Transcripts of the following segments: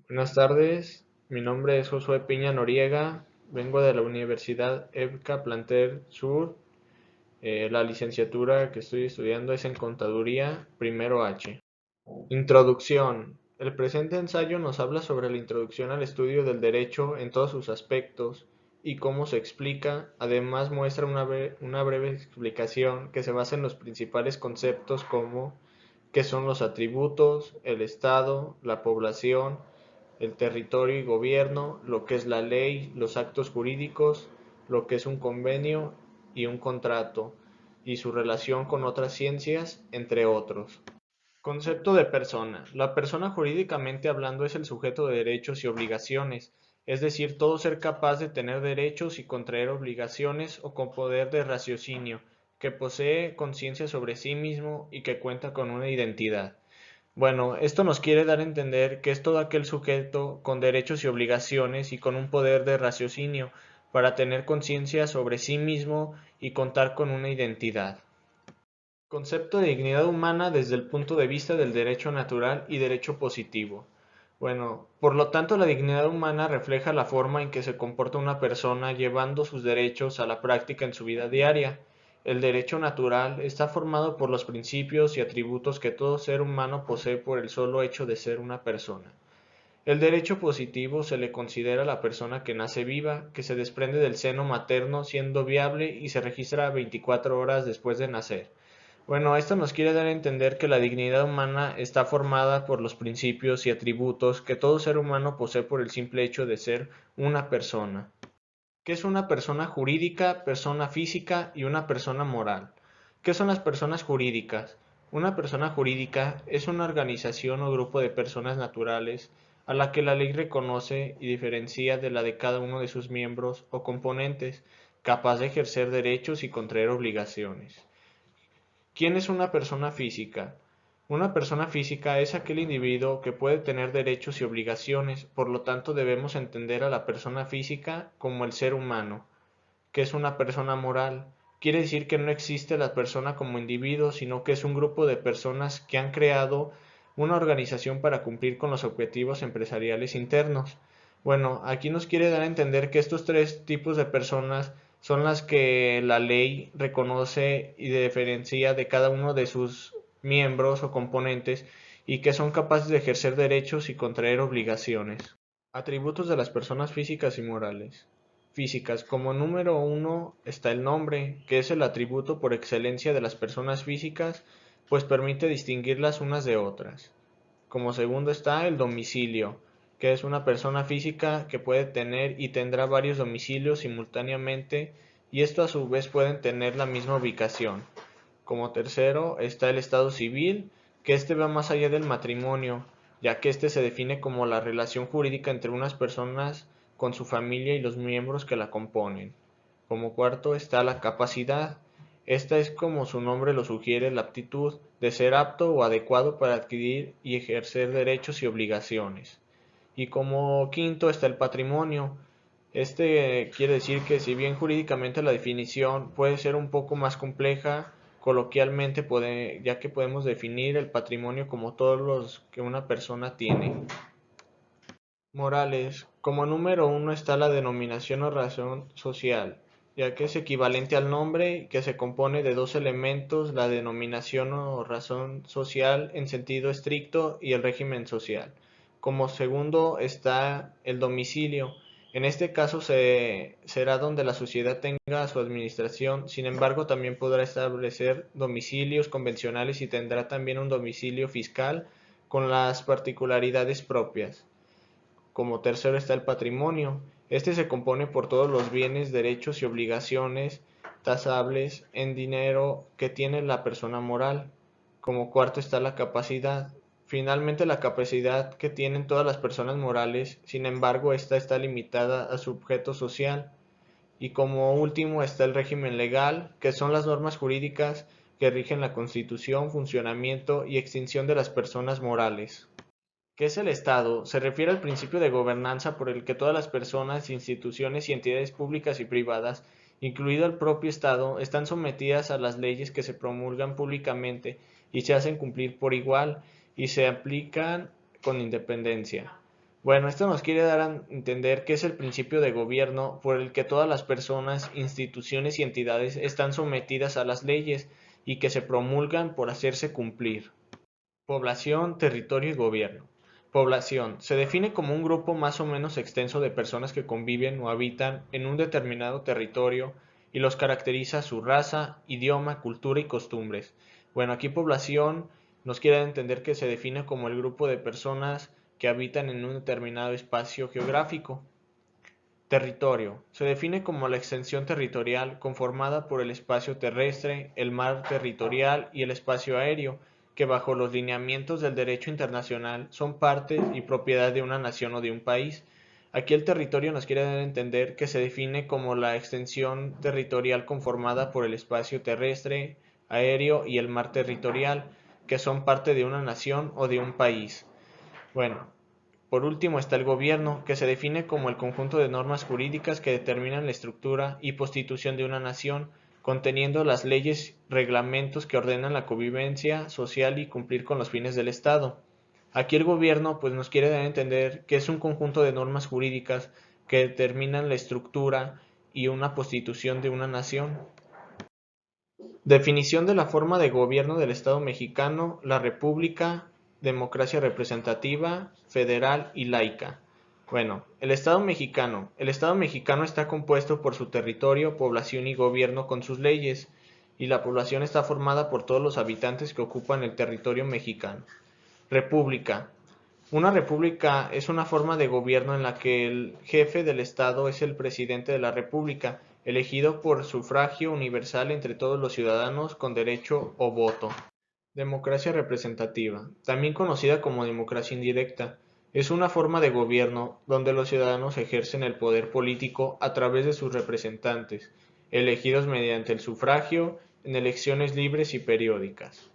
Buenas tardes, mi nombre es Josué Piña Noriega, vengo de la Universidad EBCA Plantel Sur. La licenciatura que estoy estudiando es en Contaduría, primero H. Introducción. El presente ensayo nos habla sobre la introducción al estudio del derecho en todos sus aspectos y cómo se explica. Además muestra una breve explicación que se basa en los principales conceptos como qué son los atributos, el Estado, la población, el territorio y gobierno, lo que es la ley, los actos jurídicos, lo que es un convenio y un contrato, y su relación con otras ciencias, entre otros. Concepto de persona. La persona jurídicamente hablando es el sujeto de derechos y obligaciones, es decir, todo ser capaz de tener derechos y contraer obligaciones o con poder de raciocinio, que posee conciencia sobre sí mismo y que cuenta con una identidad. Bueno, esto nos quiere dar a entender que es todo aquel sujeto con derechos y obligaciones y con un poder de raciocinio para tener conciencia sobre sí mismo y contar con una identidad. Concepto de dignidad humana desde el punto de vista del derecho natural y derecho positivo. Bueno, por lo tanto, la dignidad humana refleja la forma en que se comporta una persona llevando sus derechos a la práctica en su vida diaria. El derecho natural está formado por los principios y atributos que todo ser humano posee por el solo hecho de ser una persona. El derecho positivo se le considera a la persona que nace viva, que se desprende del seno materno siendo viable y se registra 24 horas después de nacer. Bueno, esto nos quiere dar a entender que la dignidad humana está formada por los principios y atributos que todo ser humano posee por el simple hecho de ser una persona. ¿Qué es una persona jurídica, persona física y una persona moral? ¿Qué son las personas jurídicas? Una persona jurídica es una organización o grupo de personas naturales a la que la ley reconoce y diferencia de la de cada uno de sus miembros o componentes, capaz de ejercer derechos y contraer obligaciones. ¿Quién es una persona física? Una persona física es aquel individuo que puede tener derechos y obligaciones, por lo tanto debemos entender a la persona física como el ser humano. ¿Qué es una persona moral? Quiere decir que no existe la persona como individuo, sino que es un grupo de personas que han creado una organización para cumplir con los objetivos empresariales internos. Bueno, aquí nos quiere dar a entender que estos tres tipos de personas son las que la ley reconoce y diferencia de cada uno de sus miembros o componentes y que son capaces de ejercer derechos y contraer obligaciones. Atributos de las personas físicas y morales. Físicas. Como número uno está el nombre, que es el atributo por excelencia de las personas físicas, pues permite distinguirlas unas de otras. Como segundo está el domicilio, que es una persona física que puede tener y tendrá varios domicilios simultáneamente y esto a su vez pueden tener la misma ubicación. Como tercero está el estado civil, que este va más allá del matrimonio, ya que este se define como la relación jurídica entre unas personas con su familia y los miembros que la componen. Como cuarto está la capacidad. Esta es, como su nombre lo sugiere, la aptitud de ser apto o adecuado para adquirir y ejercer derechos y obligaciones. Y como quinto está el patrimonio. Este quiere decir que si bien jurídicamente la definición puede ser un poco más compleja, coloquialmente ya que podemos definir el patrimonio como todos los que una persona tiene. Morales. Como número uno está la denominación o razón social, ya que es equivalente al nombre que se compone de dos elementos, la denominación o razón social en sentido estricto y el régimen social. Como segundo está el domicilio. En este caso será donde la sociedad tenga su administración, sin embargo también podrá establecer domicilios convencionales y tendrá también un domicilio fiscal con las particularidades propias. Como tercero está el patrimonio. Este se compone por todos los bienes, derechos y obligaciones tasables en dinero que tiene la persona moral. Como cuarto está la capacidad. Finalmente, la capacidad que tienen todas las personas morales, sin embargo, esta está limitada a su objeto social. Y como último está el régimen legal, que son las normas jurídicas que rigen la constitución, funcionamiento y extinción de las personas morales. ¿Qué es el Estado? Se refiere al principio de gobernanza por el que todas las personas, instituciones y entidades públicas y privadas, incluido el propio Estado, están sometidas a las leyes que se promulgan públicamente y se hacen cumplir por igual y se aplican con independencia. Bueno, esto nos quiere dar a entender que es el principio de gobierno por el que todas las personas, instituciones y entidades están sometidas a las leyes y que se promulgan por hacerse cumplir. Población, territorio y gobierno. Población. Se define como un grupo más o menos extenso de personas que conviven o habitan en un determinado territorio y los caracteriza su raza, idioma, cultura y costumbres. Bueno, aquí población nos quiere entender que se define como el grupo de personas que habitan en un determinado espacio geográfico. Territorio. Se define como la extensión territorial conformada por el espacio terrestre, el mar territorial y el espacio aéreo, que bajo los lineamientos del derecho internacional son parte y propiedad de una nación o de un país. Aquí el territorio nos quiere dar a entender que se define como la extensión territorial conformada por el espacio terrestre, aéreo y el mar territorial, que son parte de una nación o de un país. Bueno, por último está el gobierno, que se define como el conjunto de normas jurídicas que determinan la estructura y constitución de una nación, conteniendo las leyes, reglamentos que ordenan la convivencia social y cumplir con los fines del Estado. Aquí el gobierno pues nos quiere dar a entender que es un conjunto de normas jurídicas que determinan la estructura y una constitución de una nación. Definición de la forma de gobierno del Estado mexicano: la República, democracia representativa, federal y laica. Bueno, el Estado mexicano. El Estado mexicano está compuesto por su territorio, población y gobierno con sus leyes, y la población está formada por todos los habitantes que ocupan el territorio mexicano. República. Una república es una forma de gobierno en la que el jefe del Estado es el presidente de la República, elegido por sufragio universal entre todos los ciudadanos con derecho o voto. Democracia representativa, también conocida como democracia indirecta, es una forma de gobierno donde los ciudadanos ejercen el poder político a través de sus representantes, elegidos mediante el sufragio en elecciones libres y periódicas.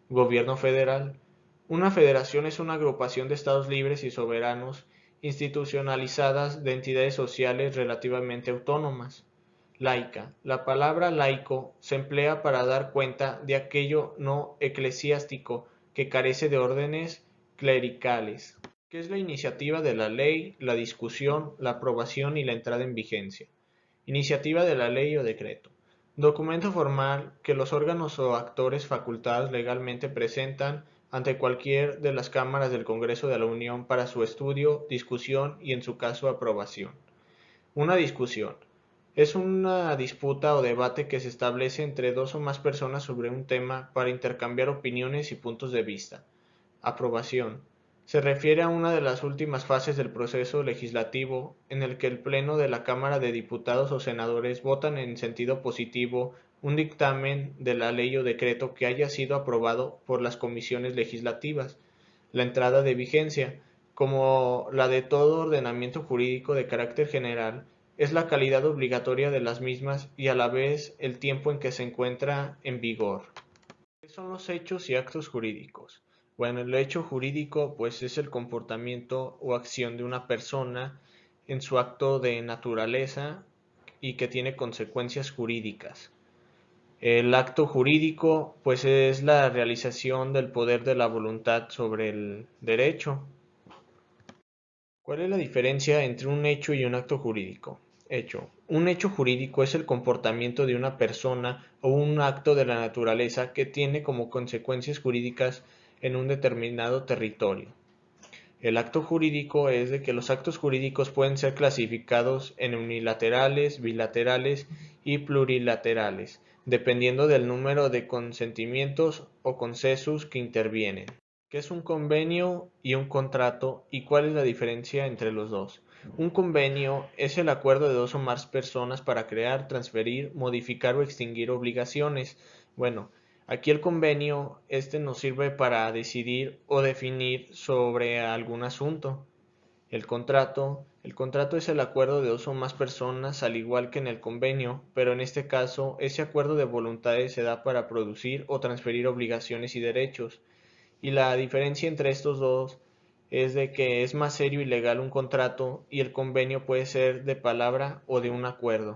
Gobierno federal. Una federación es una agrupación de estados libres y soberanos, institucionalizadas de entidades sociales relativamente autónomas. Laica. La palabra laico se emplea para dar cuenta de aquello no eclesiástico que carece de órdenes clericales. ¿Qué es la iniciativa de la ley, la discusión, la aprobación y la entrada en vigencia? Iniciativa de la ley o decreto. Documento formal que los órganos o actores facultados legalmente presentan ante cualquier de las cámaras del Congreso de la Unión para su estudio, discusión y, en su caso, aprobación. Una discusión. Es una disputa o debate que se establece entre dos o más personas sobre un tema para intercambiar opiniones y puntos de vista. Aprobación. Se refiere a una de las últimas fases del proceso legislativo en el que el Pleno de la Cámara de Diputados o Senadores votan en sentido positivo un dictamen de la ley o decreto que haya sido aprobado por las comisiones legislativas. La entrada de vigencia, como la de todo ordenamiento jurídico de carácter general, es la calidad obligatoria de las mismas y a la vez el tiempo en que se encuentra en vigor. ¿Qué son los hechos y actos jurídicos? Bueno, el hecho jurídico pues es el comportamiento o acción de una persona en su acto de naturaleza y que tiene consecuencias jurídicas. El acto jurídico pues es la realización del poder de la voluntad sobre el derecho. ¿Cuál es la diferencia entre un hecho y un acto jurídico? Hecho. Un hecho jurídico es el comportamiento de una persona o un acto de la naturaleza que tiene como consecuencias jurídicas en un determinado territorio. El acto jurídico es de que los actos jurídicos pueden ser clasificados en unilaterales, bilaterales y plurilaterales, dependiendo del número de consentimientos o consensus que intervienen. ¿Qué es un convenio y un contrato y cuál es la diferencia entre los dos? Un convenio es el acuerdo de dos o más personas para crear, transferir, modificar o extinguir obligaciones. Bueno, aquí el convenio nos sirve para decidir o definir sobre algún asunto. El contrato es el acuerdo de dos o más personas al igual que en el convenio, pero en este caso ese acuerdo de voluntades se da para producir o transferir obligaciones y derechos. Y la diferencia entre estos dos es de que es más serio y legal un contrato y el convenio puede ser de palabra o de un acuerdo.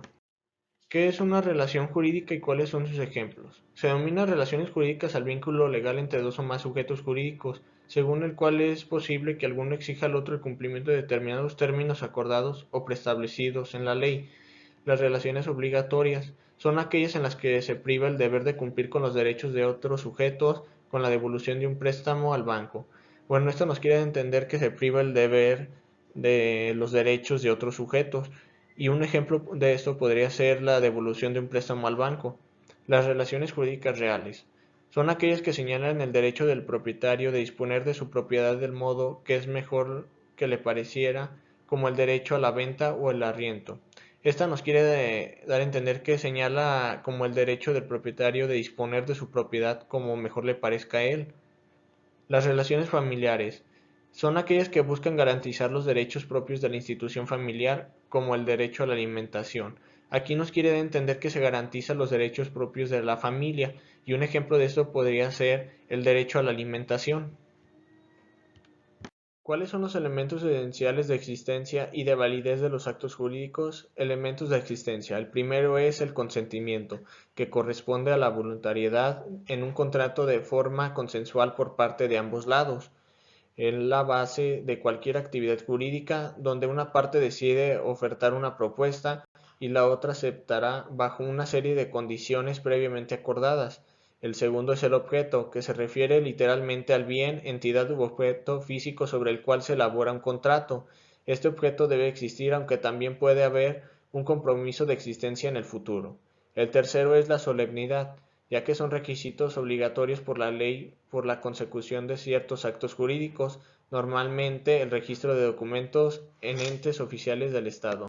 ¿Qué es una relación jurídica y cuáles son sus ejemplos? Se denomina relaciones jurídicas al vínculo legal entre dos o más sujetos jurídicos, según el cual es posible que alguno exija al otro el cumplimiento de determinados términos acordados o preestablecidos en la ley. Las relaciones obligatorias son aquellas en las que se priva el deber de cumplir con los derechos de otros sujetos con la devolución de un préstamo al banco. Bueno, esto nos quiere entender que se priva el deber de los derechos de otros sujetos, y un ejemplo de esto podría ser la devolución de un préstamo al banco. Las relaciones jurídicas reales son aquellas que señalan el derecho del propietario de disponer de su propiedad del modo que es mejor que le pareciera, como el derecho a la venta o el arriendo. Esta nos quiere dar a entender que señala como el derecho del propietario de disponer de su propiedad como mejor le parezca a él. Las relaciones familiares son aquellas que buscan garantizar los derechos propios de la institución familiar, como el derecho a la alimentación. Aquí nos quiere dar a entender que se garantizan los derechos propios de la familia, y un ejemplo de esto podría ser el derecho a la alimentación. ¿Cuáles son los elementos esenciales de existencia y de validez de los actos jurídicos? Elementos de existencia. El primero es el consentimiento, que corresponde a la voluntariedad en un contrato de forma consensual por parte de ambos lados. Es la base de cualquier actividad jurídica donde una parte decide ofertar una propuesta y la otra aceptará bajo una serie de condiciones previamente acordadas. El segundo es el objeto, que se refiere literalmente al bien, entidad u objeto físico sobre el cual se elabora un contrato. Este objeto debe existir, aunque también puede haber un compromiso de existencia en el futuro. El tercero es la solemnidad, ya que son requisitos obligatorios por la ley por la consecución de ciertos actos jurídicos, normalmente el registro de documentos en entes oficiales del Estado.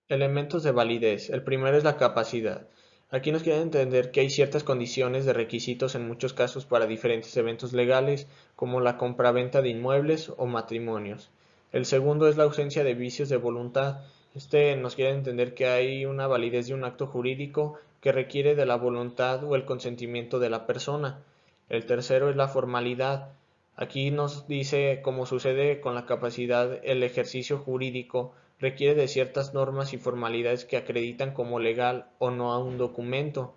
Elementos de validez. El primero es la capacidad. Aquí nos quieren entender que hay ciertas condiciones de requisitos en muchos casos para diferentes eventos legales, como la compraventa de inmuebles o matrimonios. El segundo es la ausencia de vicios de voluntad. Este nos quiere entender que hay una validez de un acto jurídico que requiere de la voluntad o el consentimiento de la persona. El tercero es la formalidad. Aquí nos dice, como sucede con la capacidad, el ejercicio jurídico requiere de ciertas normas y formalidades que acreditan como legal o no a un documento.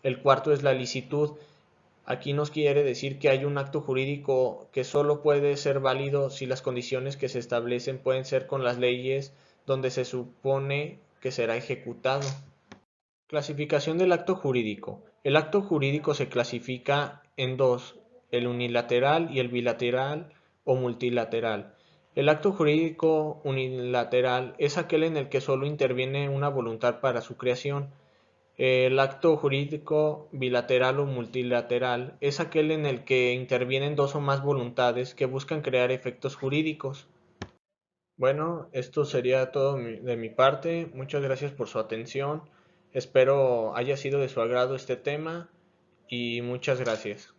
El cuarto es la licitud. Aquí nos quiere decir que hay un acto jurídico que solo puede ser válido si las condiciones que se establecen pueden ser con las leyes donde se supone que será ejecutado. Clasificación del acto jurídico. El acto jurídico se clasifica en dos: el unilateral y el bilateral o multilateral. El acto jurídico unilateral es aquel en el que solo interviene una voluntad para su creación. El acto jurídico bilateral o multilateral es aquel en el que intervienen dos o más voluntades que buscan crear efectos jurídicos. Bueno, esto sería todo de mi parte. Muchas gracias por su atención. Espero haya sido de su agrado este tema y muchas gracias.